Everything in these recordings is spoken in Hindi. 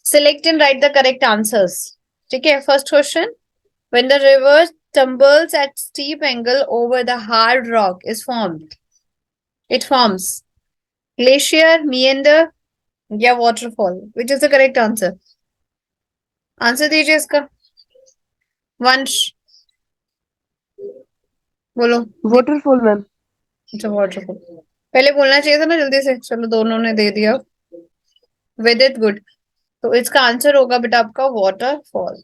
Select and write the correct answers. ठीक है, first question. When the river tumbles at steep angle over the hard rock is formed. It forms glacier, meander या waterfall. Which is the correct answer? Answer दीजिए इसका. वंश बोलो. Waterfall ma'am. अच्छा waterfall. पहले बोलना चाहिए था ना जल्दी से. चलो दोनों ने दे दिया. With it good. तो इसका आंसर होगा बेटा आपका waterfall.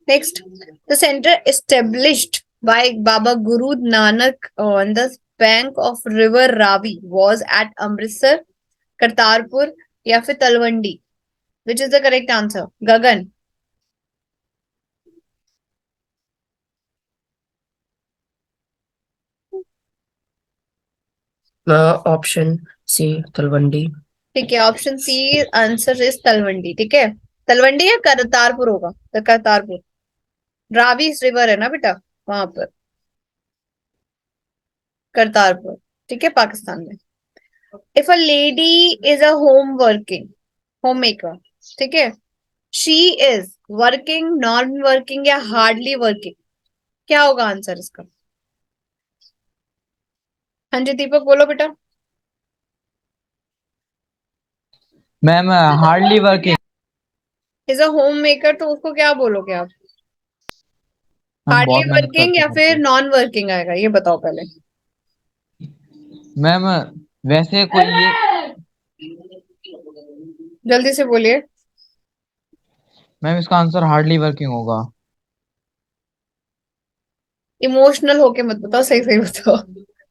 Next, the center established by Baba Guru Nanak on the bank of river Ravi was at Amritsar, Kartarpur या फिर Talwandi. Which is the correct answer? Gagan. Option C Talwandi. ठीक है, option C answer is Talwandi. ठीक है, तलवंडी या करतारपुर होगा. तो करतारपुर. रावी रिवर है ना बेटा वहां पर. करतारपुर. ठीक है, पाकिस्तान में. If a lady is a home working home maker. ठीक है, she is working, non working या हार्डली वर्किंग. क्या होगा आंसर इसका? हाँ जी दीपक बोलो बेटा. Ma'am hardly working. Is a homemaker तो उसको क्या बोलोगे आप? हम हार्डली बहुत मेहनत वर्किंग करते या हैं फिर तो। नॉन वर्किंग आएगा, ये बताओ पहले. मैम वैसे कोई ये जल्दी से बोलिए. मैम इसका आंसर हार्डली वर्किंग होगा. इमोशनल होके मत बताओ, सही सही बताओ.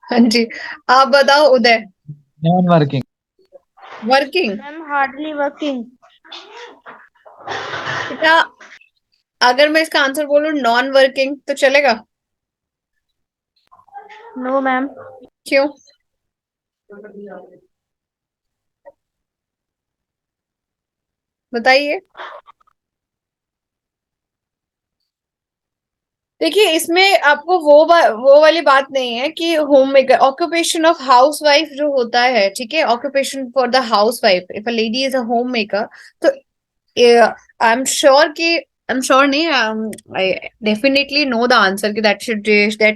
हाँ जी, आप बताओ Uday. Non working. Working. Ma'am hardly working. बेटा अगर मैं इसका आंसर बोलूं नॉन वर्किंग तो चलेगा? No ma'am. क्यों? बताइए. देखिए इसमें आपको वो वाली बात नहीं है कि homemaker. Occupation of housewife जो होता है, ठीक है, occupation for the housewife. If a lady is a homemaker तो आई एम श्योर कि आई एम श्योर नहीं, I definitely know the answer कि that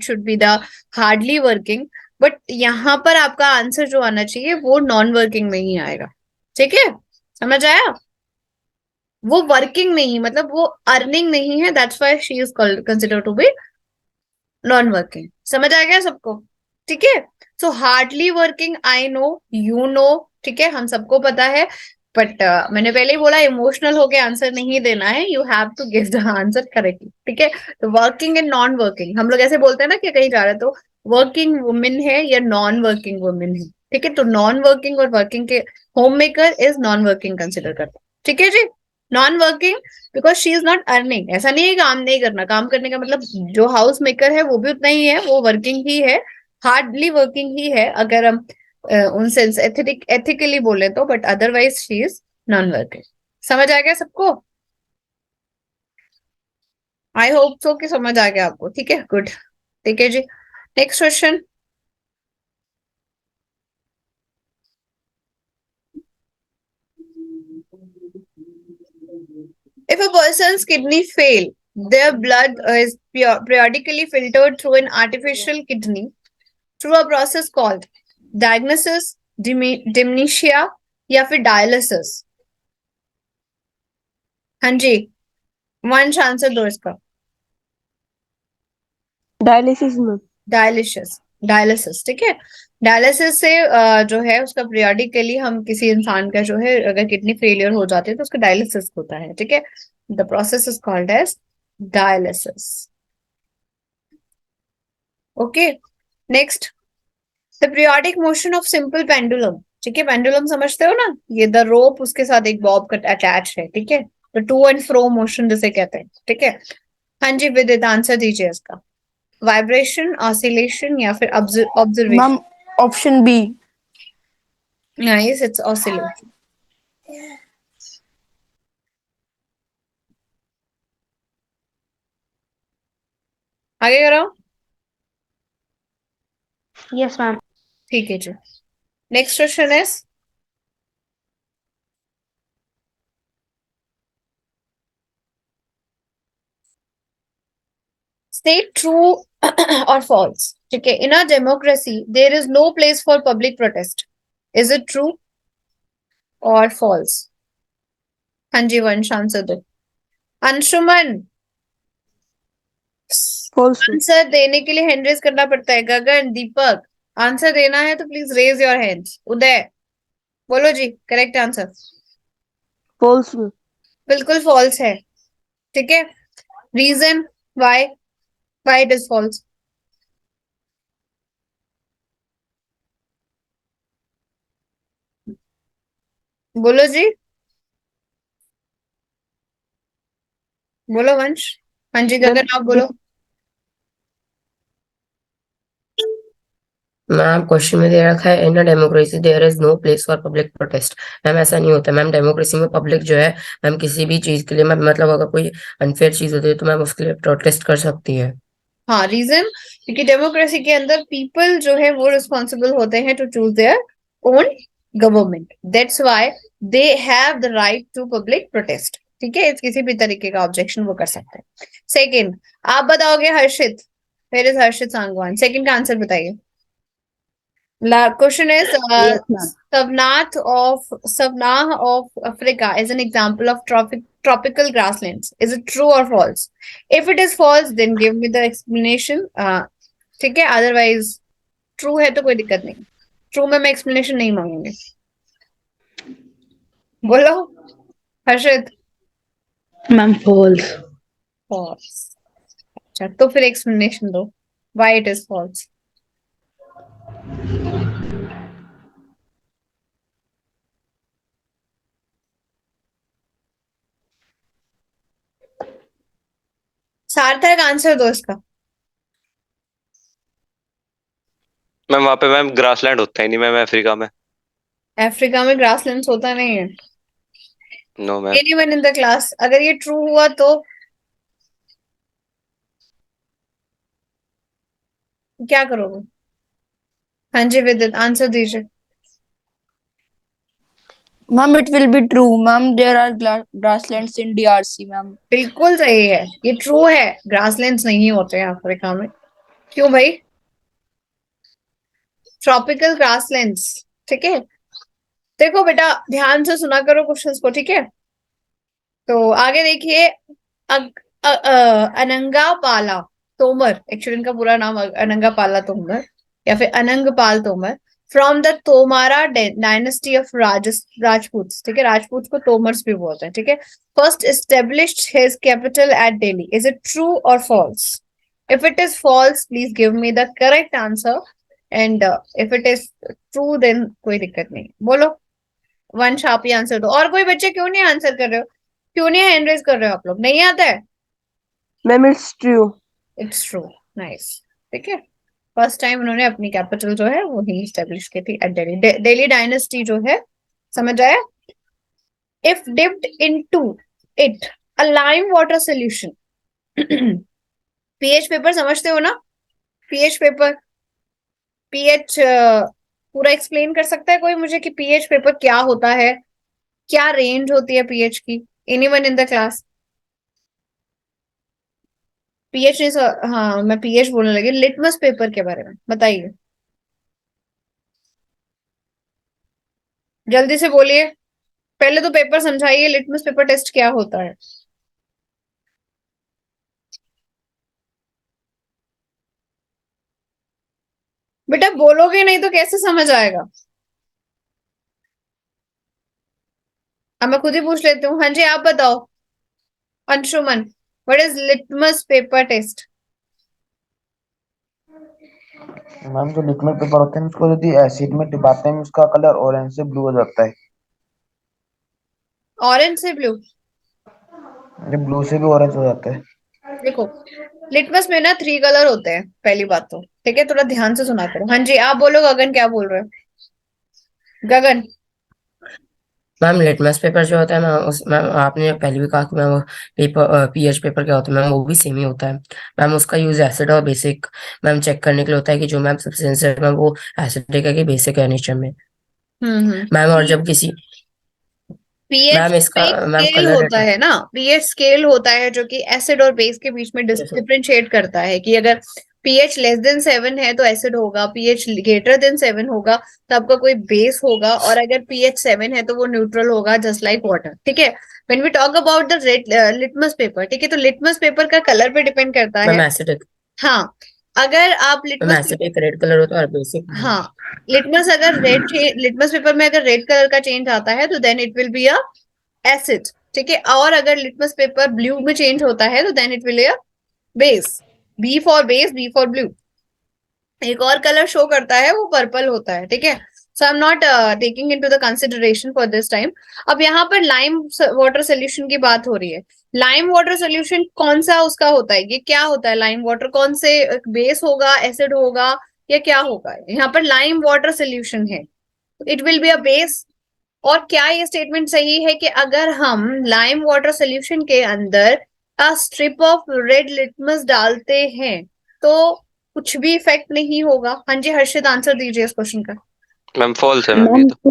should be the hardly working. But यहाँ पर आपका आंसर जो आना चाहिए वो नॉन वर्किंग में ही आएगा. ठीक है, समझ आया? वो वर्किंग नहीं, मतलब वो अर्निंग नहीं है. That's why she is consider to be non working. समझ आ गया सबको? ठीक है. So hardly working I know, you know. ठीक है, हम सबको पता है. बट मैंने पहले ही बोला इमोशनल होके आंसर नहीं देना है. You have to give the answer correctly. ठीक है, तो वर्किंग एंड नॉन वर्किंग हम लोग ऐसे बोलते हैं ना कि कहीं जा रहे तो वर्किंग वुमेन है या नॉन वर्किंग वुमेन है. ठीक है, तो नॉन वर्किंग और वर्किंग के homemaker is non working consider करते हैं. ठीक है जी, non working because she is not earning. ऐसा नहीं है काम नहीं करना. काम करने का मतलब जो हाउस मेकर है वो भी उतना ही है, वो वर्किंग ही है, हार्डली वर्किंग ही है अगर हम उन सेंस एथिकली बोले तो. But otherwise she is non working. समझ आ गया सबको? आई होप सो कि समझ आ गया आपको. ठीक है, गुड. ठीक है जी, next question. If a person's kidney fail, their blood is periodically filtered through an artificial kidney through a process called diagnosis, dementia या फिर डायलिसिस. हाँ जी, वंश आंसर दो इसका. डायलिसिस में. डायलिसिस. डायलिसिस. ठीक है, डायलिसिस से जो है उसका पीरियडिकली हम किसी इंसान का जो है अगर किडनी फेलियर हो जाती है तो उसका डायलिसिस होता है. ठीक है, the process is called as dialysis. Okay, next. The periodic motion of simple pendulum. ठीक है, पेंडुलम समझते हो ना, ये द रोप उसके साथ एक बॉब का अटैच है. ठीक है, तो टू एंड फ्रो मोशन जिसे कहते हैं. ठीक है, हाँ जी विदित आंसर दीजिए इसका. वाइब्रेशन, ऑसिलेशन या फिर observation. Ma'am option B. Nice, it's oscillation. आगे कराओ। Yes, ma'am. ठीक है जी। Next question is state true और फॉल्स। ठीक है, in a democracy there is no place for public protest. Is it true और फॉल्स? हाँ जी वंश, आंसर दो। Anshuman, False, ma'am. आंसर देने के लिए हैंड रेज करना पड़ता है। गगन, दीपक, आंसर देना है तो प्लीज रेज योर हैंड्स। उदय, बोलो जी करेक्ट आंसर। False, ma'am. बिल्कुल फॉल्स है। ठीक है, reason why, why it is false? बोलो जी, बोलो वंश। हाँ जी Ma'am, गगन, आप बोलो। मैम क्वेश्चन में दे रखा है in democracy there is no place for public protest. Ma'am ऐसा नहीं होता मैम, डेमोक्रेसी में पब्लिक जो है मैम किसी भी चीज के लिए मैम, मतलब अगर कोई अनफेयर चीज होती है तो मैम उसके लिए प्रोटेस्ट कर सकती है। हाँ, रीजन क्योंकि डेमोक्रेसी के अंदर पीपल जो है वो रिस्पॉन्सिबल होते हैं to choose their own government. That's why they have the right to public protest. ठीक है, किसी भी तरीके का ऑब्जेक्शन वो कर सकते हैं। सेकंड, आप बताओगे Harshit. Where is Harshit Sangwan? Second का आंसर बताइए। Question is yes, ma'am. Savannah of Africa is an example of tropical grasslands. Is it true or false? If it is false, then give me the explanation. ठीक है, otherwise true है तो कोई दिक्कत नहीं। ट्रू में मैं explanation नहीं मांगूंगी। बोलो हर्षित। Ma'am, false. False। अच्छा, तो फिर explanation दो why it is false। सार्थक आंसर दो इसका। मैम वहाँ पे मैम ग्रासलैंड होता ही नहीं मैम अफ्रीका में। अफ्रीका में ग्रासलैंड्स होता नहीं है। No ma'am. Anyone in the class, अगर ये ट्रू हुआ तो क्या करोगे? हाँ जी विदित, आंसर दीजिए। Ma'am, it will be true. Ma'am, there are grasslands in DRC, ma'am. बिल्कुल सही है, ये ट्रू है। ग्रासलैंड्स नहीं होते हैं अफ्रीका में। क्यों भाई? Tropical grasslands. ठीक है, देखो बेटा ध्यान से सुना करो क्वेश्चंस को। ठीक है, तो आगे देखिए। अनंगा पाला तोमर, एक्चुअली इनका पूरा नाम अनंगा पाला तोमर या फिर Anang Pal Tomar, from the Tomara dynasty of Rajput. ठीक है, राजपूत को तोमर्स भी बोलते हैं। ठीक है, first established his capital at Delhi. Is it true और false? If it is false please give me the correct answer, and if it is true then कोई दिक्कत नहीं। बोलो वंश, आप ही आंसर दो। और कोई बच्चे क्यों नहीं आंसर कर रहे हो? क्यों नहीं हैंड रेज कर रहे हो? आप लोग नहीं आता है? Ma'am, it's true. It's true. Nice. ठीक है, फर्स्ट टाइम उन्होंने अपनी कैपिटल जो है वो ही स्टेब्लिश की थी एट दिल्ली। दिल्ली डायनेस्टी जो है, समझ आया? If dipped into it a lime water solution. PH paper समझते हो ना? पीएच पेपर, पीएच पूरा एक्सप्लेन कर सकता है कोई मुझे कि पीएच पेपर क्या होता है? क्या रेंज होती है पीएच की? Anyone in the class? PH is, हाँ मैं पीएच बोलने लगी। लिटमस पेपर के बारे में बताइए, जल्दी से बोलिए। पहले तो पेपर समझाइए, लिटमस पेपर टेस्ट क्या होता है? बेटा बोलोगे नहीं तो कैसे समझ आएगा? अब मैं खुद ही पूछ लेती हूँ। हाँ जी आप बताओ Anshuman, what is litmus paper test? Ma'am जो लिटमस पेपर होते हैं उसको यदि एसिड में डुबाते हैं उसका कलर ऑरेंज से ब्लू हो जाता है। ऑरेंज से ब्लू? ये ब्लू से भी ऑरेंज हो जाता है। देखो लिटमस में ना 3 कलर होते हैं, पहली बात तो। ठीक है, थोड़ा ध्यान से सुना करो। हाँ जी आप बोलो गगन, क्या बोल रहे हो? गगन। मैम लिटमस पेपर जो होता है मैम उस मैम आपने पहले भी कहा कि मैम वो पेपर पीएच पेपर क्या होता है मैम वो भी सेम ही होता है मैम उसका यूज एसिड और बेसिक मैम चेक करने के लिए होता है कि जो मैम सब्सटेंस है मैम वो एसिडिक है कि बेसिक है नेचर में मैम और जब किसी पीएच मैम इसका एक मैम स्केल कलर होता है ना, पीएच स्केल होता है जो कि एसिड और बेस के बीच में डिफरेंशिएट करता है कि अगर पीएच लेस देन 7 है तो एसिड होगा, पीएच ग्रेटर देन 7 होगा तो आपका कोई बेस होगा, और अगर पीएच 7 है तो वो न्यूट्रल होगा जस्ट लाइक वाटर, ठीक है। When we talk about the red litmus paper, ठीक है, तो लिटमस पेपर का कलर पे डिपेंड करता मैम है। एसिडिक हाँ, अगर आप ma'am litmus, acidic red colour होता है और बेसिक हाँ, लिटमस अगर लिटमस पेपर में अगर रेड कलर का चेंज आता है तो then it will be a acid, ठीक है। और अगर लिटमस पेपर ब्लू में चेंज होता है तो then it will a base, B for base, B for blue. एक और कलर शो करता है वो पर्पल होता है, ठीक है। So I am not taking into the consideration for this time. अब यहाँ पर लाइम वाटर सोल्यूशन की बात हो रही है। लाइम वाटर सोल्यूशन कौन सा उसका होता है, ये क्या होता है लाइम वाटर, कौन से बेस होगा, एसिड होगा या क्या होगा? यहाँ पर लाइम वाटर सोल्यूशन है, it will be a base. और क्या ये स्टेटमेंट सही है कि अगर हम लाइम वाटर सोल्यूशन के अंदर a strip of red litmus डालते हैं तो कुछ भी इफेक्ट नहीं होगा? हाँ जी हर्षित, आंसर दीजिए इस क्वेश्चन का। मैम फॉल्स है मैम ये तो।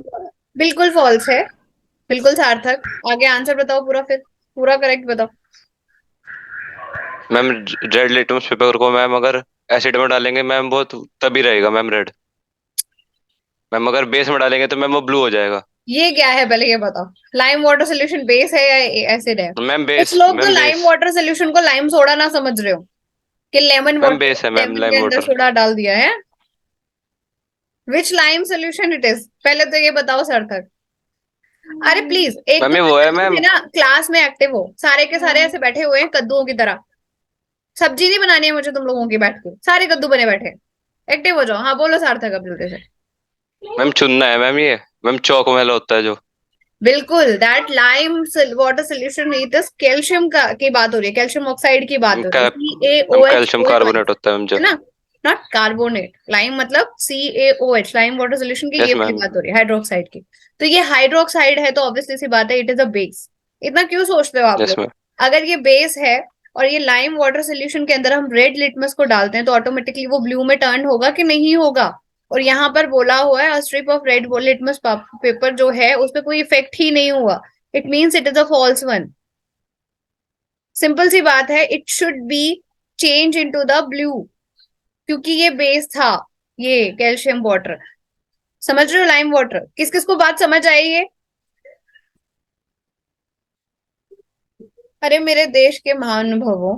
बिल्कुल फॉल्स है, बिल्कुल सार्थक। आगे आंसर बताओ पूरा, फिर पूरा करेक्ट बताओ। मैम रेड लिटमस पेपर को मैम अगर एसिड में डालेंगे मैम वो तभी रहेगा मैम रेड। मैम अगर बेस में डालेंगे तो मैम वो ब्लू हो जाएगा। ये क्या है पहले ये बताओ, लाइम वाटर सोल्यूशन बेस है या एसिड है? मैम कुछ बेस लोग तो ma'am lime base water solution को लाइम सोडा ना समझ रहे हो कि लेमन मैम वाटर, बेस है मैम लेमन के लाइम अंदर वाटर। सोडा डाल दिया है। विच लाइम सोल्यूशन इट इज, पहले तो ये बताओ सार्थक। अरे प्लीज एक मैम दो ये वो है मिनट में मैम। ना क्लास में एक्टिव हो, सारे के सारे ऐसे बैठे हुए हैं कद्दुओं की तरह। सब्जी नहीं बनानी है मुझे तुम लोगों की बैठ के, सारे कद्दू बने बैठे हैं। एक्टिव हो जाओ। हाँ बोलो सार्थक अब जल्दी से। मैम चुनना है मैम ये मैम चौक वाला होता है जो। बिल्कुल, दैट लाइम वाटर सोल्यूशन, ये तो कैल्शियम का की बात हो रही है, कैल्शियम ऑक्साइड की बात हो रही है, मैम कैल्शियम CaOH, कार्बोनेट होता है मैम जो। है ना, नॉट कार्बोनेट। लाइम मतलब CaOH, लाइम वाटर सोल्यूशन की ये यस वाली मैम। बात हो रही है, हाइड्रोक्साइड की। तो ये हाइड्रोक्साइड है तो ऑब्वियसली सी बात है इट इज अ बेस। इतना क्यों सोचते हो आप यस लोग? मैम। अगर ये बेस है और ये लाइम वाटर सोल्यूशन के अंदर हम रेड लिटमस को डालते हैं तो ऑटोमेटिकली वो ब्लू में टर्न होगा कि नहीं होगा? और यहाँ पर बोला हुआ है strip of red litmus paper जो है उस पर कोई इफेक्ट ही नहीं हुआ, it means it is a false one. Simple सी बात है, it should be change into the blue क्योंकि ये बेस था, ये कैल्शियम वाटर। समझ रहे हो लाइम वाटर? किस किस को बात समझ आई है? अरे मेरे देश के महानुभावों,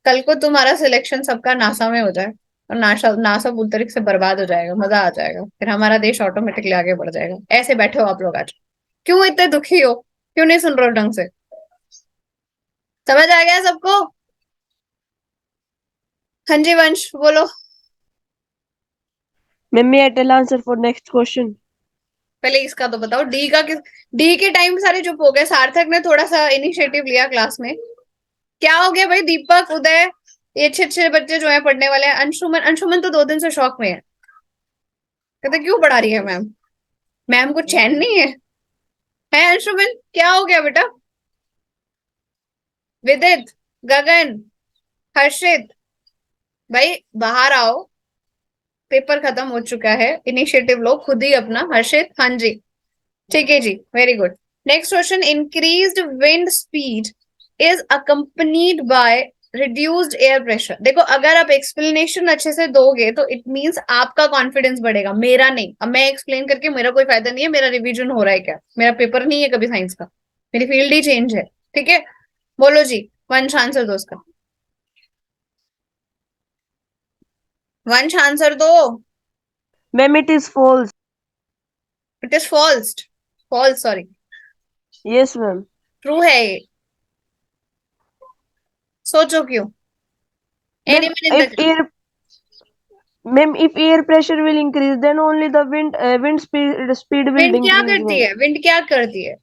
कल को तुम्हारा सिलेक्शन सबका नासा में हो जाए और नासा नासा अंतरिक्ष से बर्बाद हो जाएगा, मजा आ जाएगा, फिर हमारा देश ऑटोमेटिकली आगे बढ़ जाएगा। ऐसे बैठे हो आप लोग आज, क्यों इतने दुखी हो, क्यों नहीं सुन रहे हो ढंग से? समझ आ गया सबको? हाँ जी वंश बोलो। Ma'am, may I tell answer for next question? पहले इसका तो बताओ, डी का किस, डी के टाइम सारे चुप हो गए, सार्थक ने थोड़ा सा इनिशिएटिव लिया क्लास में। क्या हो गया भाई? दीपक, उदय, ये अच्छे अच्छे बच्चे जो है पढ़ने वाले हैं। अंशुमन, अंशुमन तो 2 दिन से शौक में है, कहते क्यों पढ़ा रही है मैम, मैम को चैन नहीं है अंशुमन क्या हो गया बेटा? विदित, गगन, हर्षित, भाई बाहर आओ, पेपर खत्म हो चुका है, इनिशिएटिव लो खुद ही अपना। हर्षित, हाँ जी, ठीक है जी, very good. Next question, increased wind speed is accompanied by reduced air pressure. देखो अगर आप एक्सप्लेनेशन अच्छे से दोगे तो इट मींस आपका कॉन्फिडेंस बढ़ेगा, मेरा नहीं। अब मैं एक्सप्लेन करके मेरा कोई फायदा नहीं है, मेरा रिवीजन हो रहा है क्या? मेरा पेपर नहीं है कभी साइंस का, मेरी फील्ड ही चेंज है, ठीक है। बोलो जी, वंश आंसर दो उसका, वंश आंसर दो। Ma'am, it is false. It is false, false sorry, Yes, ma'am. True है ये। सोचो क्यों, Ma'am, एनी मिनट तक। if air pressure will increase, then only the wind speed will wind क्या increase, करती ma'am. है, विंड क्या करती है?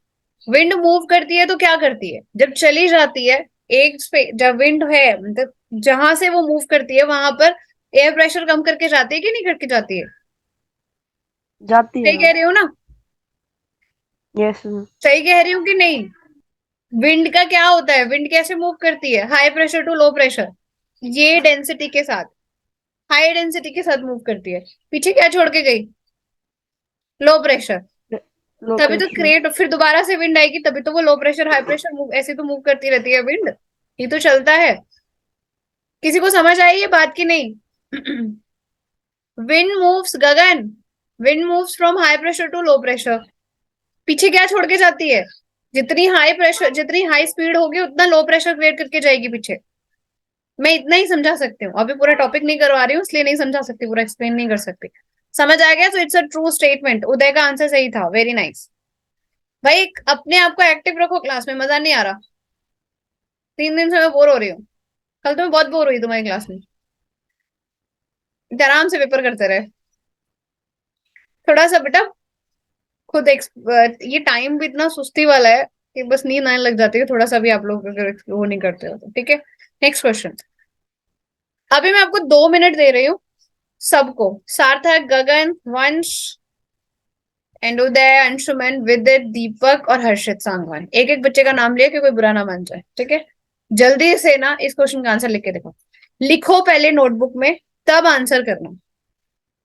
विंड मूव करती है तो क्या करती है? जब चली जाती है एक जब विंड है मतलब जहां से वो मूव करती है वहां पर एयर प्रेशर कम करके जाती है कि नहीं करके जाती है? जाती है सही कह ma'am. रही हो ना? Yes, ma'am. सही कह रही हूँ कि नहीं? विंड का क्या होता है? विंड कैसे मूव करती है? High pressure to low pressure, ये डेंसिटी के साथ, हाई डेंसिटी के साथ मूव करती है। पीछे क्या छोड़ के गई? Low pressure. Low तभी तो pressure. क्रिएट, फिर दोबारा से विंड आएगी, तभी तो वो low pressure high pressure move, ऐसे तो मूव करती रहती है विंड। ये तो चलता है। किसी को समझ आई ये बात की नहीं? Wind moves, Gagan, wind moves from high pressure to low pressure. पीछे क्या छोड़ के जाती है? जितनी हाई प्रेशर, जितनी हाई स्पीड होगी उतना लो प्रेशर क्रिएट करके जाएगी पीछे। मैं इतना ही समझा सकती हूँ, अभी पूरा टॉपिक नहीं करवा रही हूँ इसलिए नहीं समझा सकती, पूरा एक्सप्लेन नहीं कर सकती। समझ आ गया? तो इट्स अ ट्रू स्टेटमेंट। उदय का आंसर सही था, वेरी नाइस। भाई अपने आप को एक्टिव रखो, क्लास में मजा नहीं आ रहा। 3 दिन से मैं बोर हो रही हूँ, कल तो मैं बहुत बोर हुई तुम्हारी क्लास में। आराम से पेपर करते रहे। थोड़ा सा बेटा खुद ये टाइम भी इतना सुस्ती वाला है कि बस नींद आने लग जाती है थोड़ा सा भी आप लोग अगर वो नहीं करते हो तो। ठीक है, नेक्स्ट क्वेश्चन। अभी मैं आपको 2 मिनट दे रही हूँ सबको, सार्थक, गगन, वंश एंड उदय, अंशुमन, विदित, दीपक और हर्षित सांगवान, एक एक बच्चे का नाम लिया कि कोई बुरा ना मान जाए। ठीक है, जल्दी से ना इस क्वेश्चन का आंसर लिख के देखो, लिखो पहले नोटबुक में, तब आंसर करना।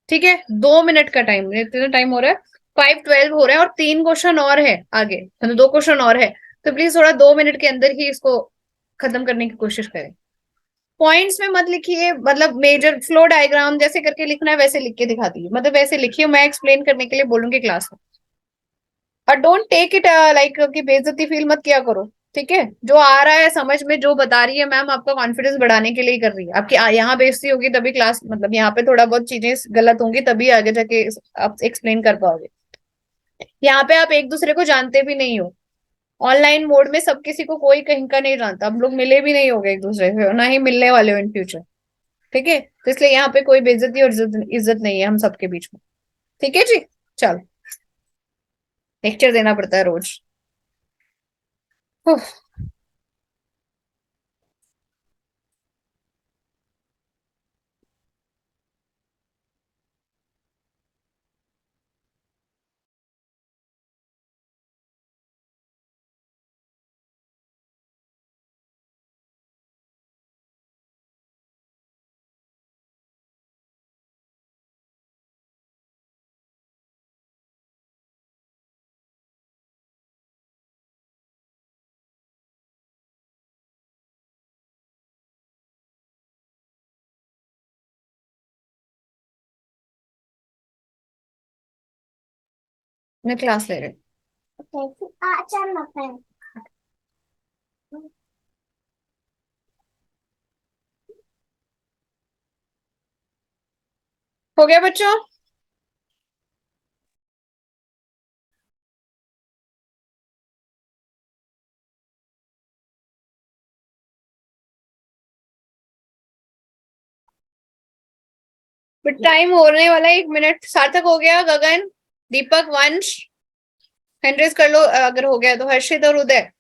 ठीक है, 2 मिनट का टाइम, इतना टाइम हो रहा है, 5:12 हो रहा है और 3 क्वेश्चन और है आगे, मतलब 2 क्वेश्चन और है। तो प्लीज थोड़ा 2 मिनट के अंदर ही इसको खत्म करने की कोशिश करें। पॉइंट्स में मत लिखिए, मतलब मेजर फ्लो डायग्राम जैसे करके लिखना है वैसे लिख के दिखा दीजिए, मतलब वैसे लिखिए, मैं एक्सप्लेन करने के लिए बोलूंगी क्लास में। और डोंट टेक इट लाइक कि बेइज्जती फील मत किया करो। ठीक है, जो आ रहा है समझ में, जो बता रही है मैम आपका कॉन्फिडेंस बढ़ाने के लिए ही कर रही है। आपकी यहाँ बेइज्जती होगी तभी क्लास, मतलब यहाँ पे थोड़ा बहुत चीजें गलत होंगी तभी आगे जाके आप एक्सप्लेन कर पाओगे। यहाँ पे आप एक दूसरे को जानते भी नहीं हो, ऑनलाइन मोड में सब किसी को कोई कहीं का नहीं जानता, हम लोग मिले भी नहीं होगे एक दूसरे से, ना ही मिलने वाले हो इन फ्यूचर। ठीक है, तो इसलिए यहाँ पे कोई बेइज्जती और इज्जत नहीं है हम सबके बीच में। ठीक है जी, चलो, लेक्चर देना पड़ता है रोज। उफ, मैं क्लास ले रही हूँ। हो गया बच्चों? टाइम होने वाला है, 1 मिनट। सार्थक हो गया, गगन, दीपक, वंश हैंड रेज कर लो अगर हो गया तो, हर्षित और उदय।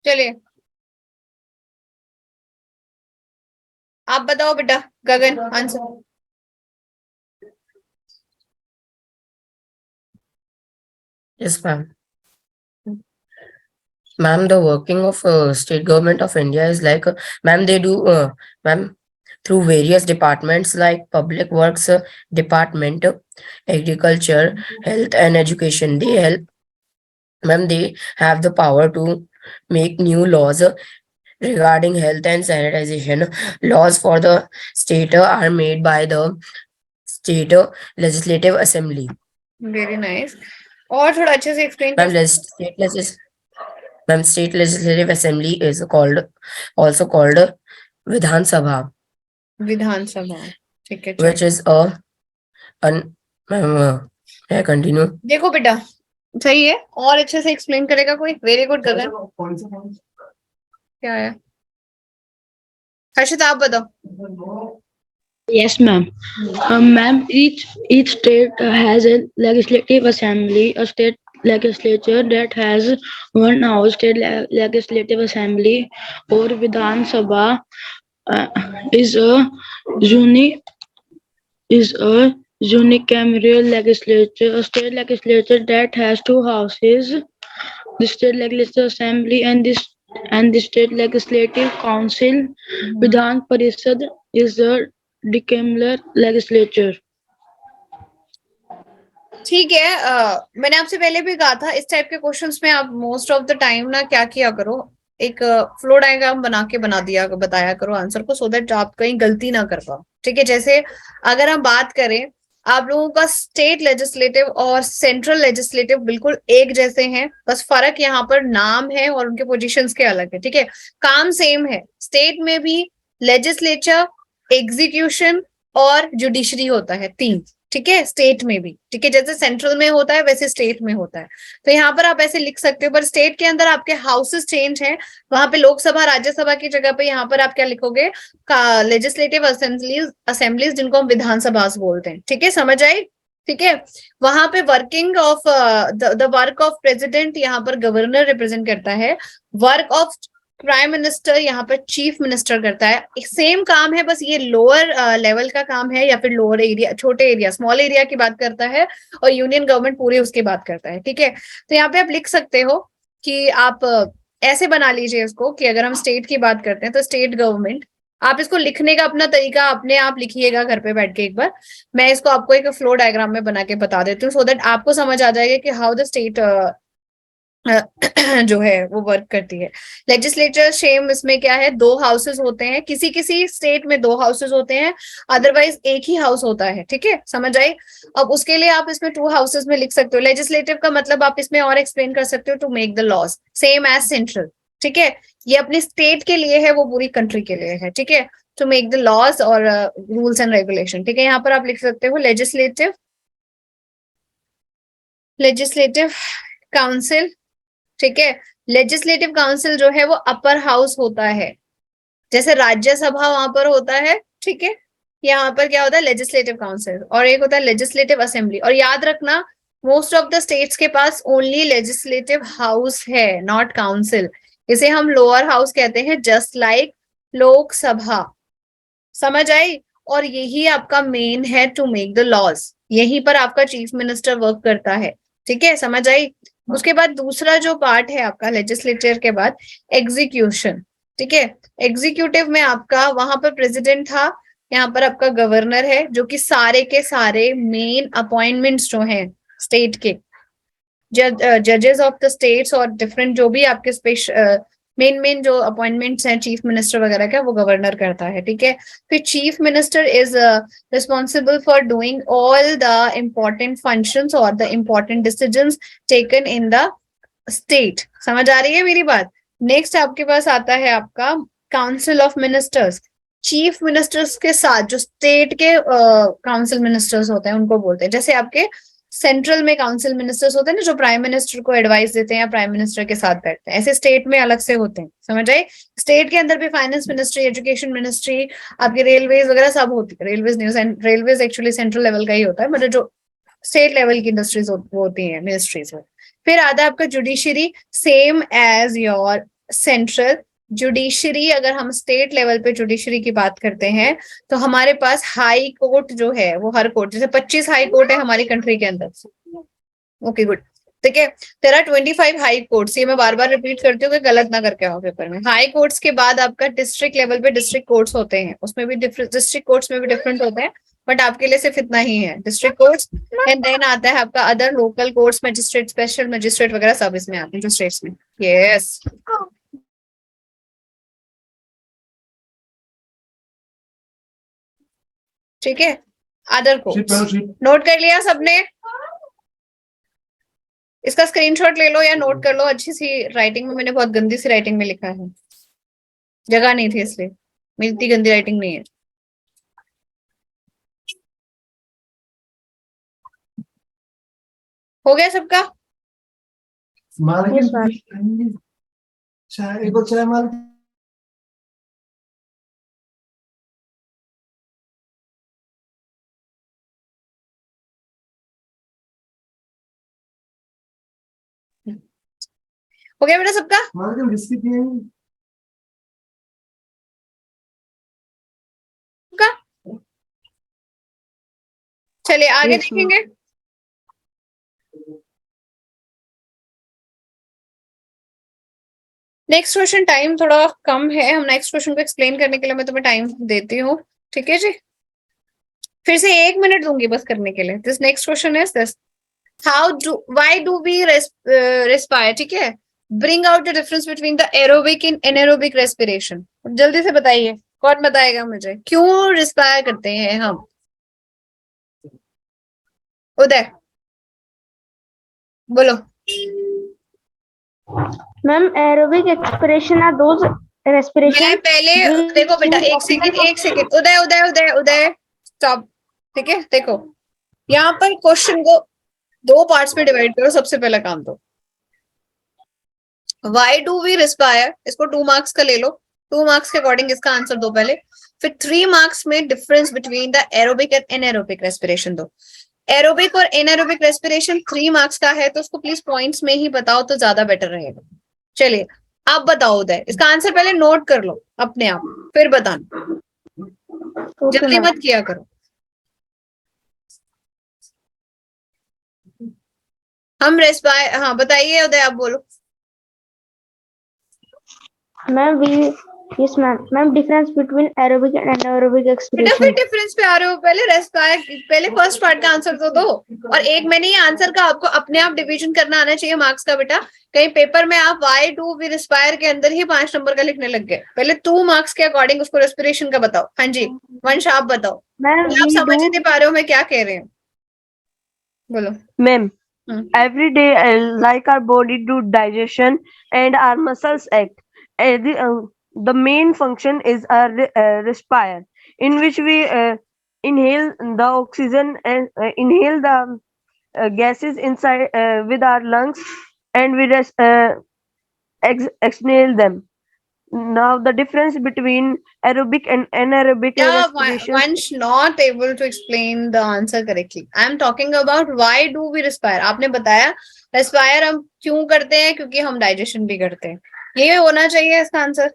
चलिए आप बताओ बेटा, गगन answer. Yes, ma'am. Ma'am, the working of state government of India is like, ma'am, they do, ma'am, through various departments like public works department, agriculture, health and education. They have the power to make new laws regarding health and sanitization. Laws for the state are made by the state legislative assembly. Very nice. और थोड़ा अच्छे से एक्सप्लेन Ma'am, कर state legislative assembly is also called Vidhan Sabha, विधानसभा। ठीक है, which चलो is ma'am, may I continue? देखो बेटा, सही है। और अच्छे से एक्सप्लेन करेगा कोई? वेरी गुड गगन। क्या है हर्षित, आप बताओ। Yes, ma'am. Ma'am, each state has a legislative assembly, a state legislature that has one house. State legislative assembly or Vidhan Sabha is a unicameral legislature, a state legislature that has two houses, the state legislative assembly and the state legislative council. Vidhan Parishad is a decameral legislature. ठीक है। मैंने आपसे पहले भी कहा था, इस टाइप के क्वेश्चंस में आप मोस्ट ऑफ द टाइम ना क्या किया करो, एक फ्लो डायग्राम बना के बताया करो आंसर को, सो दैट आप कहीं गलती ना कर पाओ। ठीक है, जैसे अगर हम बात करें, आप लोगों का स्टेट लेजिस्लेटिव और सेंट्रल लेजिस्लेटिव बिल्कुल एक जैसे हैं, बस फर्क यहाँ पर नाम है और उनके पोजीशंस के अलग है। ठीक है, काम सेम है। स्टेट में भी लेजिस्लेचर, एग्जीक्यूशन और जुडिशरी होता है, तीन। ठीक है, स्टेट में भी। ठीक है, जैसे सेंट्रल में होता है वैसे स्टेट में होता है। तो यहाँ पर आप ऐसे लिख सकते हो, पर स्टेट के अंदर आपके हाउसेस चेंज हैं। वहां पे लोकसभा राज्यसभा की जगह पे यहाँ पर आप क्या लिखोगे? लेजिस्लेटिव असेंबलीज, जिनको हम विधानसभा बोलते हैं। ठीक है, समझ आई? ठीक है, वहां पे working of the work of president, यहाँ पर गवर्नर रिप्रेजेंट करता है। वर्क ऑफ प्राइम मिनिस्टर यहाँ पर चीफ मिनिस्टर करता है। सेम काम है, बस ये लोअर लेवल का काम है, या फिर लोअर एरिया, छोटे एरिया, स्मॉल एरिया की बात करता है, और यूनियन गवर्नमेंट पूरे उसकी बात करता है। ठीक है, तो यहाँ पे आप लिख सकते हो कि आप ऐसे बना लीजिए इसको, कि अगर हम स्टेट की बात करते हैं तो स्टेट गवर्नमेंट, आप इसको लिखने का अपना तरीका अपने आप लिखिएगा घर पे बैठ के एक बार। मैं इसको आपको एक फ्लो डायग्राम में बना के बता देती हूँ, सो दैट आपको समझ आ जाएगा कि हाउ द स्टेट जो है वो वर्क करती है। लेजिस्लेचर सेम, इसमें क्या है, दो हाउसेस होते हैं, किसी किसी स्टेट में दो हाउसेस होते हैं, अदरवाइज एक ही हाउस होता है। ठीक है, समझ आई? अब उसके लिए आप इसमें टू हाउसेस में लिख सकते हो। लेजिस्लेटिव का मतलब आप इसमें और एक्सप्लेन कर सकते हो, to make the laws, same as central. ठीक है, ये अपनी स्टेट के लिए है, वो पूरी कंट्री के लिए है। ठीक है, टू मेक द लॉज और रूल्स एंड रेगुलेशन। ठीक है, यहाँ पर आप लिख सकते हो लेजिस्लेटिव काउंसिल। ठीक है, लेजिस्लेटिव काउंसिल जो है वो अपर हाउस होता है, जैसे राज्यसभा वहां पर होता है। ठीक है, यहाँ पर क्या होता है? लेजिस्लेटिव काउंसिल, और एक होता है लेजिस्लेटिव असेंबली। और याद रखना, मोस्ट ऑफ द स्टेट्स के पास ओनली लेजिस्लेटिव हाउस है, नॉट काउंसिल। इसे हम लोअर हाउस कहते हैं, जस्ट लाइक लोकसभा। समझ आई? और यही आपका मेन है, टू मेक द लॉज। यहीं पर आपका चीफ मिनिस्टर वर्क करता है। ठीक है, समझ आई? उसके बाद दूसरा जो पार्ट है आपका लेजिस्लेचर के बाद, एग्जीक्यूशन। ठीक है, एग्जीक्यूटिव में आपका वहां पर प्रेसिडेंट था, यहाँ पर आपका गवर्नर है, जो कि सारे के सारे मेन अपॉइंटमेंट्स जो हैं स्टेट के, जजेस ऑफ द स्टेट्स और डिफरेंट जो भी आपके स्पेशल मेन जो अपॉइंटमेंट्स हैं चीफ मिनिस्टर वगैरह का, वो गवर्नर करता है। ठीक है, फिर chief minister is responsible for doing all the important functions और the important decisions taken in the state. समझ आ रही है मेरी बात? नेक्स्ट आपके पास आता है आपका council of ministers. Chief ministers के साथ जो स्टेट के काउंसिल मिनिस्टर्स होते हैं उनको बोलते हैं। जैसे आपके सेंट्रल में काउंसिल मिनिस्टर्स होते हैं ना, जो प्राइम मिनिस्टर को एडवाइस देते हैं या प्राइम मिनिस्टर के साथ बैठते हैं, ऐसे स्टेट में अलग से होते हैं। समझ आए? स्टेट के अंदर भी फाइनेंस मिनिस्ट्री, एजुकेशन मिनिस्ट्री, आपकी रेलवेज वगैरह सब होती है। रेलवेज एक्चुअली सेंट्रल लेवल का ही होता है, मतलब जो स्टेट लेवल की इंडस्ट्रीज होती है, मिनिस्ट्रीज में। फिर आता है आपका judiciary, same as your central. Judiciary, अगर हम स्टेट लेवल पे जुडिशरी की बात करते हैं तो हमारे पास हाई कोर्ट जो है वो हर कोर्ट, जैसे 25 हाई कोर्ट है हमारी कंट्री के अंदर। Okay, good. ठीक है, देयर आर 25 हाई कोर्ट्स। ये मैं बार बार रिपीट करती हूँ कि गलत ना करके आओ पेपर में। हाई कोर्ट्स के बाद आपका डिस्ट्रिक्ट लेवल पे डिस्ट्रिक्ट कोर्ट्स होते हैं, उसमें भी डिस्ट्रिक्ट कोर्ट्स में भी डिफरेंट होते हैं, बट आपके लिए सिर्फ इतना ही है, डिस्ट्रिक्ट कोर्ट्स। एंड देन आता है आपका other local courts, magistrate, special magistrate वगैरह सब इसमें आते हैं जो स्टेट्स में। यस ठीक है, अदर कोड्स नोट कर लिया सबने? इसका स्क्रीनशॉट ले लो या नोट कर लो, अच्छी सी राइटिंग में, मैंने बहुत गंदी सी राइटिंग में लिखा है, जगह नहीं थी इसलिए, मिलती गंदी राइटिंग नहीं है। हो गया सबका? Yes, ma'am. हो गया बेटा सबका? सबका? चलिए आगे Yes, ma'am. देखेंगे। नेक्स्ट क्वेश्चन, टाइम थोड़ा कम है, हम नेक्स्ट क्वेश्चन को एक्सप्लेन करने के लिए मैं तुम्हें टाइम देती हूँ, ठीक है जी? फिर से 1 मिनट दूंगी बस करने के लिए। This next question is this, why do we respire, ठीक है? Bring out the difference between the aerobic and anaerobic respiration. जल्दी से बताइए, कौन बताएगा मुझे, क्यों रेस्पायर करते हैं हम? उदय बोलो। Ma'am, aerobic expiration are those मैं respiration. पहले देखो बेटा, एक सेकेंड उदय उदय उदय उदय स्टॉप, ठीक है? देखो यहाँ पर क्वेश्चन को 2 पार्ट्स में डिवाइड करो, सबसे पहला काम तो वाई डू वी रिस्पायर, इसको 2 मार्क्स का ले लो, 2 मार्क्स के अकॉर्डिंग इसका आंसर दो पहले, फिर 3 मार्क्स में difference between the aerobic and anaerobic respiration दो। एरोबिक और एनारोबिक रेस्पिरेशन 3 मार्क्स का है, तो उसको प्लीज पॉइंट्स में ही बताओ तो ज्यादा बेटर रहेगा। चलिए आप बताओ उदय, इसका आंसर पहले नोट कर लो अपने आप, फिर बताना, Okay, जल्दी ma'am. मत किया करो। हम रेस्पायर, हाँ बताइए उदय, आप बोलो। Ma'am, yes, ma'am. Ma'am, difference between aerobic and anaerobic बेटा फिर expiration. डिफरेंस पे आ रहे हो, पहले रेस्पायर, पहले फर्स्ट पार्ट का आंसर तो दो, और एक मैंने ये आंसर का आपको अपने आप डिवीजन करना आना चाहिए मार्क्स का बेटा। कहीं पेपर में आप वाई डू वी रेस्पायर के अंदर ही 5 नंबर का लिखने लग गए। पहले 2 मार्क्स के अकॉर्डिंग उसको रेस्पिरेशन का बताओ। हाँ जी वंश आप बताओ, Ma'am, आप we समझ do. नहीं पा रहे हो मैं क्या कह रही हूँ, बोलो। Ma'am, every day, like our body do digestion and our muscles act. The main function is our respire, in which we inhale the oxygen and inhale the gases inside with our lungs, and we exhale them. Now, the difference between aerobic and anaerobic Yeah, respiration. Vansh not able to explain the answer correctly. I am talking about why do we respire. आपने बताया रेस्पायर हम क्यों करते हैं, क्योंकि हम डाइजेशन भी करते हैं, ये होना चाहिए इसका आंसर।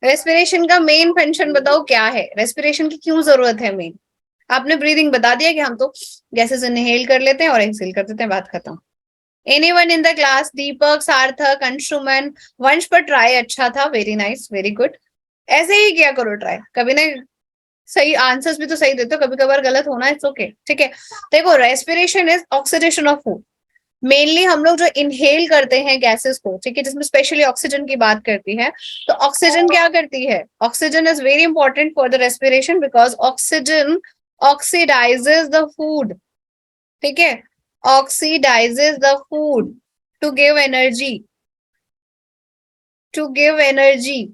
रेस्पिरेशन का मेन फंक्शन बताओ क्या है, रेस्पिरेशन की क्यों जरूरत है मेन? आपने ब्रीदिंग बता दिया कि हम तो गैसेस इनहेल कर लेते हैं और एक्सहेल कर देते हैं, बात खत्म। एनीवन इन द क्लास, दीपक, सार्थक, अंशुमन, वंश पर ट्राई अच्छा था, वेरी नाइस, वेरी गुड। ऐसे ही किया करो ट्राई, कभी ना सही आंसर्स भी तो सही देते हो, कभी कभार गलत होना इट्स ओके, ठीक है? देखो respiration is oxidation of food, mainly हम लोग जो इनहेल करते हैं गैसेस को, ठीक है, जिसमें स्पेशली ऑक्सीजन की बात करती है, तो ऑक्सीजन क्या करती है, oxygen is very important for the respiration because oxygen oxidises the food, ठीक है, oxidises the food to give energy, to give energy,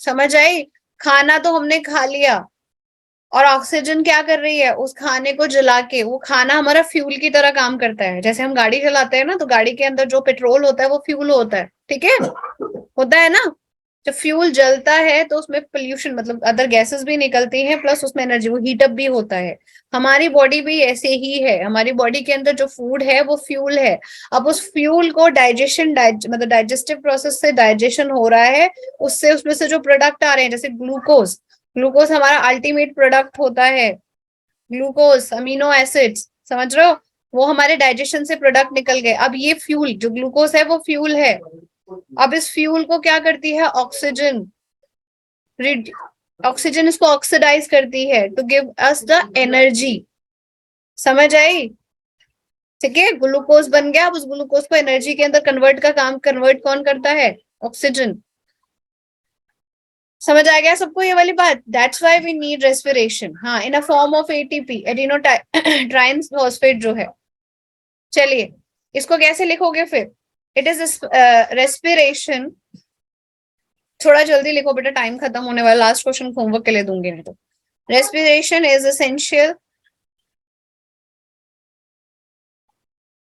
समझ आई? खाना तो हमने खा लिया और ऑक्सीजन क्या कर रही है, उस खाने को जला के, वो खाना हमारा फ्यूल की तरह काम करता है। जैसे हम गाड़ी चलाते हैं ना, तो गाड़ी के अंदर जो पेट्रोल होता है वो फ्यूल होता है, ठीक है, होता है ना? जब फ्यूल जलता है तो उसमें पोल्यूशन मतलब अदर गैसेस भी निकलती हैं, प्लस उसमें एनर्जी, वो हीटअप भी होता है। हमारी बॉडी भी ऐसे ही है, हमारी बॉडी के अंदर जो फूड है वो फ्यूल है। अब उस फ्यूल को मतलब डाइजेस्टिव प्रोसेस से डाइजेशन हो रहा है, उससे उसमें से जो प्रोडक्ट आ रहे हैं, जैसे ग्लूकोज, ग्लूकोज हमारा अल्टीमेट प्रोडक्ट होता है, ग्लूकोज, अमीनो एसिड्स, समझ रहे हो? वो हमारे डाइजेशन से प्रोडक्ट निकल गए। अब ये फ्यूल जो ग्लूकोज है वो फ्यूल है, अब इस फ्यूल को क्या करती है ऑक्सीजन, ऑक्सीजन इसको ऑक्सीडाइज करती है to give us the energy, समझ आई? ठीक है, ग्लूकोज बन गया, अब उस ग्लूकोज को एनर्जी के अंदर कन्वर्ट का काम, कन्वर्ट कौन करता है? ऑक्सीजन। समझ आ गया सबको ये वाली बात? That's why we need respiration, हाँ, in a form of ATP, adenosine triphosphate जो है। चलिए इसको कैसे लिखोगे फिर? इट इज रेस्पिरेशन, थोड़ा जल्दी लिखो बेटा, टाइम खत्म होने वाला, लास्ट क्वेश्चन होमवर्क के लिए दूंगी नहीं तो। Respiration is essential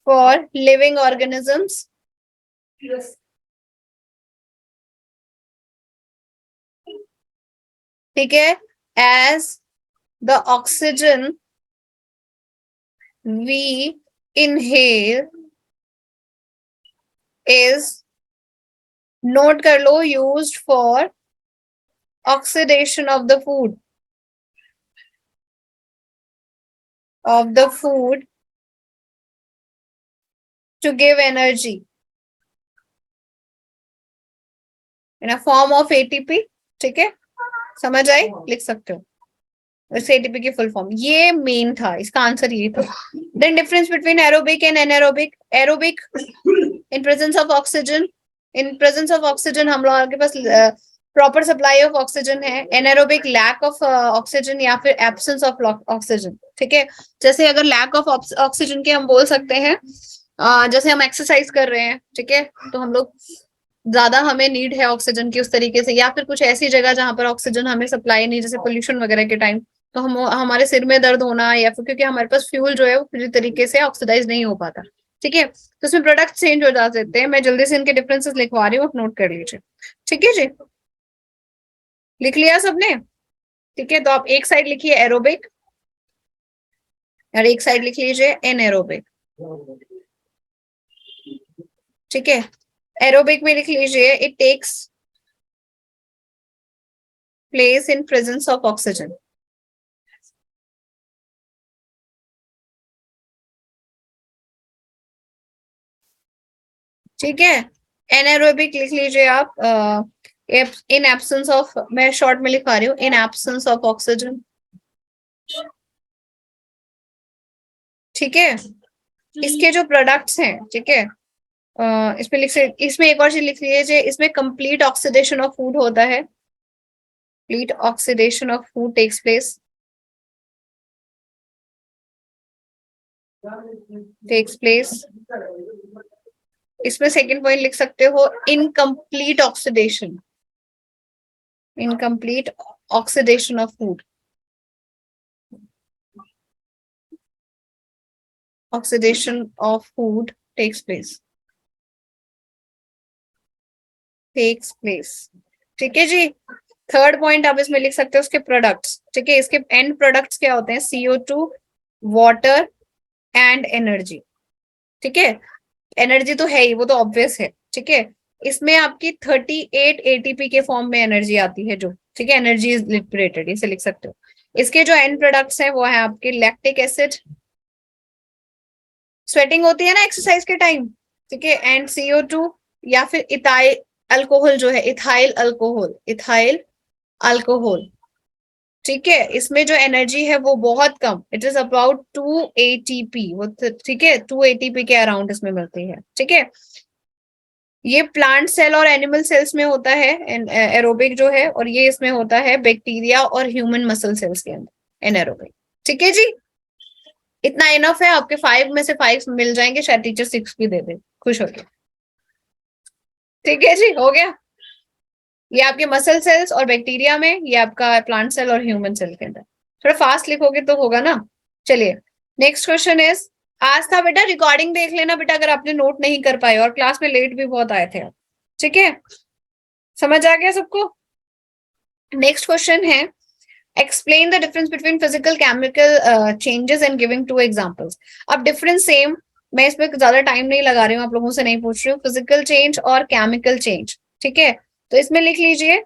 for living organisms ठीक है, as the oxygen we inhale is, note कर लो, used for oxidation of the food, to give energy in a form of ATP, ठीक है, समझ आई? लिख सकते हो इस ATP की फुल फॉर्म, ये मेन था, इसका आंसर ये था। Then difference between aerobic and anaerobic, aerobic in presence of oxygen, in presence of oxygen हम लोगों के पास प्रॉपर सप्लाई ऑफ ऑक्सीजन है, एनारोबिक लैक ऑफ ऑक्सीजन या फिर एब्सेंस ऑफ ऑक्सीजन, ठीक है। जैसे अगर लैक ऑफ ऑक्सीजन के हम बोल सकते हैं, जैसे हम एक्सरसाइज कर रहे हैं, ठीक है, तो हम लोग ज्यादा हमें नीड है ऑक्सीजन की उस तरीके से, या फिर कुछ ऐसी जगह जहां पर ऑक्सीजन हमें सप्लाई नहीं, जैसे पोल्यूशन वगैरह के टाइम, तो हम हमारे सिर में दर्द होना, या फिर क्योंकि हमारे पास फ्यूल जो है वो पूरी तरीके से ऑक्सीडाइज नहीं हो पाता, ठीक है, तो इसमें प्रोडक्ट चेंज हो जा सकते हैं। मैं जल्दी से इनके डिफरेंसेस लिखवा रही हूँ, नोट कर लीजिए, ठीक है जी। लिख लिया सबने? ठीक है, तो आप एक साइड लिखिए एरोबिक और एक साइड लिख लीजिए एनएरोबिक, ठीक है। एरोबिक में लिख लीजिए it takes place in presence of oxygen, ठीक है। एनएरोबिक लिख लीजिए आप इन एब्सेंस ऑफ, मैं शॉर्ट में लिखा रही हूँ, इन एब्सेंस ऑफ ऑक्सीजन, ठीक है। इसके जो प्रोडक्ट्स हैं, ठीक है, इसमें इसमें एक और चीज लिख लीजिए, इसमें कंप्लीट ऑक्सीडेशन ऑफ फूड होता है, complete oxidation of food takes place, इसमें सेकंड पॉइंट लिख सकते हो incomplete oxidation, incomplete oxidation of food, oxidation of food takes place, ठीक है जी। थर्ड पॉइंट आप इसमें लिख सकते हो उसके प्रोडक्ट्स, ठीक है, इसके एंड प्रोडक्ट्स क्या होते हैं, CO2, वाटर एंड एनर्जी, ठीक है। एनर्जी तो है ही, वो तो ऑब्वियस है, ठीक है। इसमें आपकी 38 ATP के फॉर्म में एनर्जी आती है जो, ठीक है, एनर्जी इज लिबरेटेड, इसे लिख सकते हो। इसके जो एंड प्रोडक्ट्स हैं वो है आपके लैक्टिक एसिड, स्वेटिंग होती है ना एक्सरसाइज के टाइम, ठीक है, एंड CO2 या फिर इथाइल अल्कोहल जो है, इथाइल अल्कोहल, ठीक है। इसमें जो एनर्जी है वो बहुत कम, इट इज अबाउट 2 ATP, वो ठीक है, 2 ATP के अराउंड इसमें मिलती है, ठीक है। ये प्लांट सेल और एनिमल सेल्स में होता है एरोबिक जो है, और ये इसमें होता है बैक्टीरिया और ह्यूमन मसल सेल्स के अंदर एनारोबिक, ठीक है जी। इतना इनफ है, आपके 5 में से 5 मिल जाएंगे, शायद टीचर 6 भी दे दे, खुश हो गया, ठीक है जी, हो गया। ये आपके मसल सेल्स और बैक्टीरिया में, ये आपका प्लांट सेल और ह्यूमन सेल के अंदर। थोड़ा फास्ट लिखोगे तो होगा ना। चलिए नेक्स्ट क्वेश्चन इज, आज था बेटा, रिकॉर्डिंग देख लेना बेटा अगर आपने नोट नहीं कर पाए, और क्लास में लेट भी बहुत आए थे आप, ठीक है, समझ आ गया सबको? नेक्स्ट क्वेश्चन है, explain the difference between physical chemical changes and giving 2 examples. अब डिफरेंस सेम, मैं इसमें ज्यादा टाइम नहीं लगा रही हूँ, आप लोगों से नहीं पूछ रही हूँ, फिजिकल चेंज और केमिकल चेंज, ठीक है। तो इसमें लिख लीजिए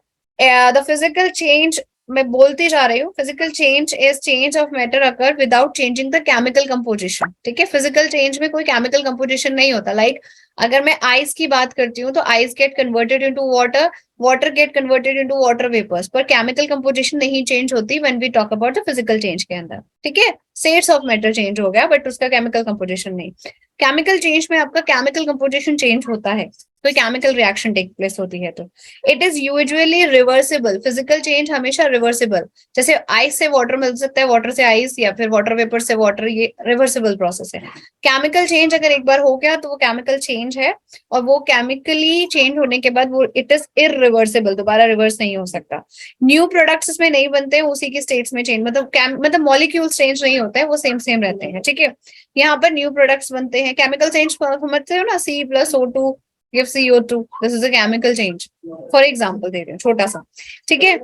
द फिजिकल चेंज, मैं बोलती जा रही हूँ, physical change is change of matter occur without changing the chemical composition, ठीक है। फिजिकल चेंज में कोई केमिकल कंपोजिशन नहीं होता, लाइक अगर मैं आइस की बात करती हूँ तो ice get converted into water, water get converted into water vapours, पर केमिकल कंपोजिशन नहीं चेंज होती when we talk about the physical change के अंदर, ठीक है। स्टेट्स ऑफ मैटर चेंज हो गया बट उसका केमिकल कंपोजिशन नहीं। केमिकल चेंज में आपका केमिकल कंपोजिशन चेंज होता है, कोई केमिकल रिएक्शन टेक प्लेस होती है तो it is usually reversible. Physical change हमेशा रिवर्सिबल, जैसे आइस से वाटर मिल सकता है, वाटर से आइस, या फिर वाटर वेपर से वाटर, ये रिवर्सिबल प्रोसेस है। केमिकल चेंज अगर एक बार हो गया तो वो केमिकल चेंज है, और वो केमिकली चेंज होने के बाद वो इट इज इरिवर्सिबल, दोबारा रिवर्स नहीं हो सकता। न्यू प्रोडक्ट्स इसमें नहीं बनते, उसी की स्टेट्स में चेंज, मतलब मॉलिक्यूल्स चेंज नहीं होते हैं, वो सेम सेम रहते हैं, ठीक है। यहाँ पर न्यू प्रोडक्ट्स बनते हैं। केमिकल चेंज समझते हो ना, C+O2 gives CO2, this is a chemical change, for example दे रहे हैं छोटा सा, ठीक है।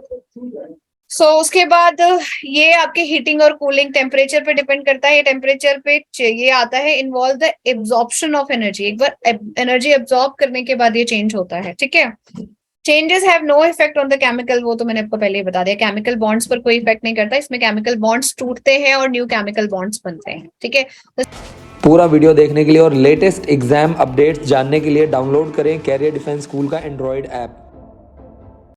सो उसके बाद ये आपके हीटिंग और कूलिंग टेम्परेचर पे डिपेंड करता है। ये टेम्परेचर पे ये आता है, involve the absorption of energy, एक बार एनर्जी एब्जॉर्ब करने के बाद ये चेंज होता है, ठीक है। Changes have no effect on the chemical, वो तो मैंने आपको पहले ही बता दिया, केमिकल बॉन्ड्स पर कोई इफेक्ट नहीं करता, इसमें केमिकल बॉन्ड्स टूटते हैं और न्यू केमिकल बॉन्ड्स बनते हैं, ठीक है। पूरा वीडियो देखने के लिए और लेटेस्ट एग्जाम अपडेट्स जानने के लिए डाउनलोड करें कैरियर डिफेंस स्कूल का एंड्रॉयड ऐप।